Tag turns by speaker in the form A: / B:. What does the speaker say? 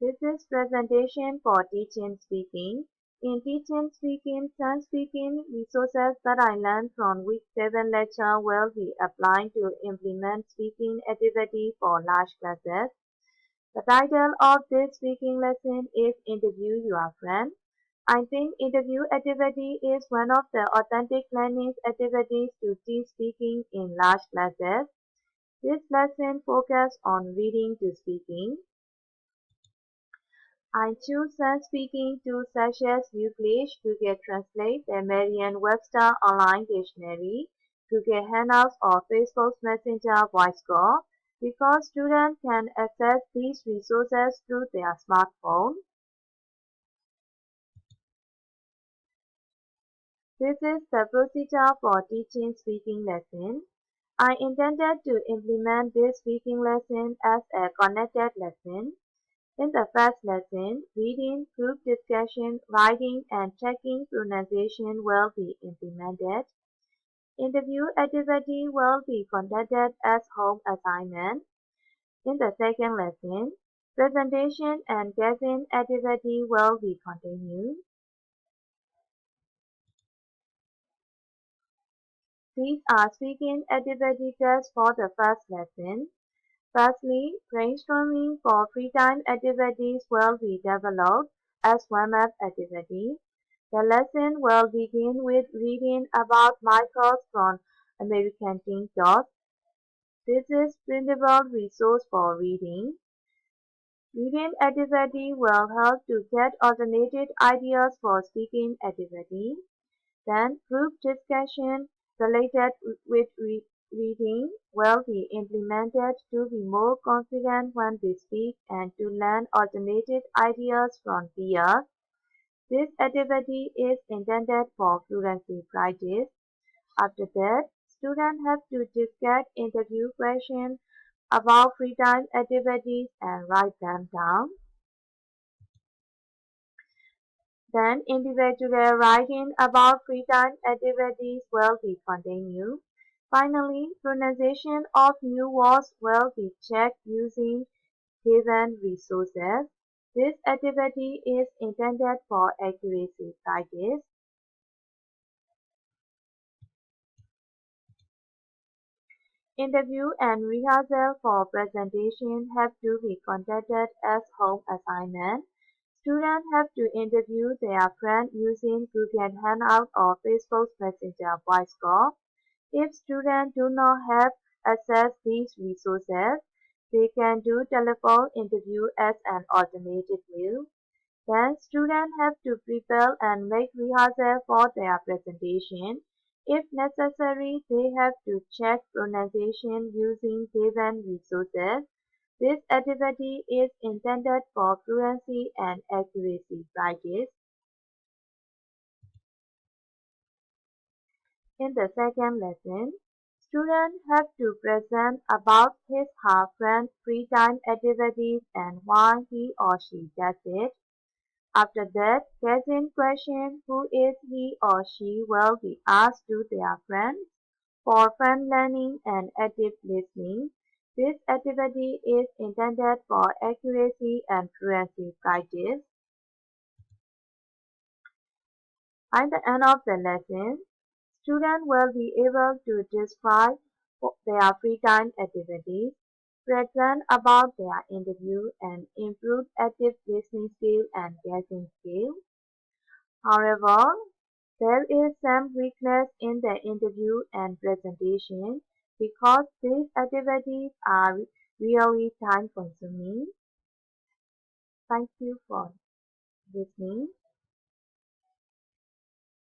A: This is presentation for teaching speaking. In teaching speaking, some speaking resources that I learned from week 7 lecture will be applied to implement speaking activity for large classes. The title of this speaking lesson is Interview Your Friend. I think interview activity is one of the authentic learning activities to teach speaking in large classes. This lesson focuses on reading to speaking. I choose some speaking tools such as Uclid, Google Translate, the Merriam-Webster Online Dictionary, Google Hangouts, or Facebook Messenger voice call because students can access these resources through their smartphone. This is the procedure for teaching speaking lesson. I intended to implement this speaking lesson as a connected lesson. In the first lesson, reading, group discussion, writing, and checking pronunciation will be implemented. Interview activity will be conducted as home assignment. In the second lesson, presentation and guessing activity will be continued. These are speaking activity tests for the first lesson. Firstly, brainstorming for free time activities will be developed as warm-up activity. The lesson will begin with reading about Michael's from American Teen Toss. This is printable resource for reading. Reading activity will help to get alternative ideas for speaking activity. Then group discussion related with reading will be implemented to be more confident when we speak and to learn alternative ideas from peers. This activity is intended for fluency practice. After that, students have to discuss interview questions about free time activities and write them down. Then individual writing about free time activities will be continued. Finally, pronunciation of new words will be checked using given resources. This activity is intended for accuracy practice. Interview and rehearsal for presentation have to be conducted as home assignment. Students have to interview their friend using Google Hangout or Facebook Messenger voice call. If students do not have access to these resources, they can do telephone interview as an alternative view. Then students have to prepare and make rehearsal for their presentation. If necessary, they have to check pronunciation using given resources. This activity is intended for fluency and accuracy practice. In the second lesson, students have to present about his/her friend's free time activities and why he or she does it. After that, guessing question who is he or she will be asked to their friends. For friend learning and active listening, this activity is intended for accuracy and fluency practice. At the end of the lesson, students will be able to describe their free time activities, present about their interview, and improve active listening skill and guessing skill. However, there is some weakness in the interview and presentation because these activities are really time consuming. Thank you for listening.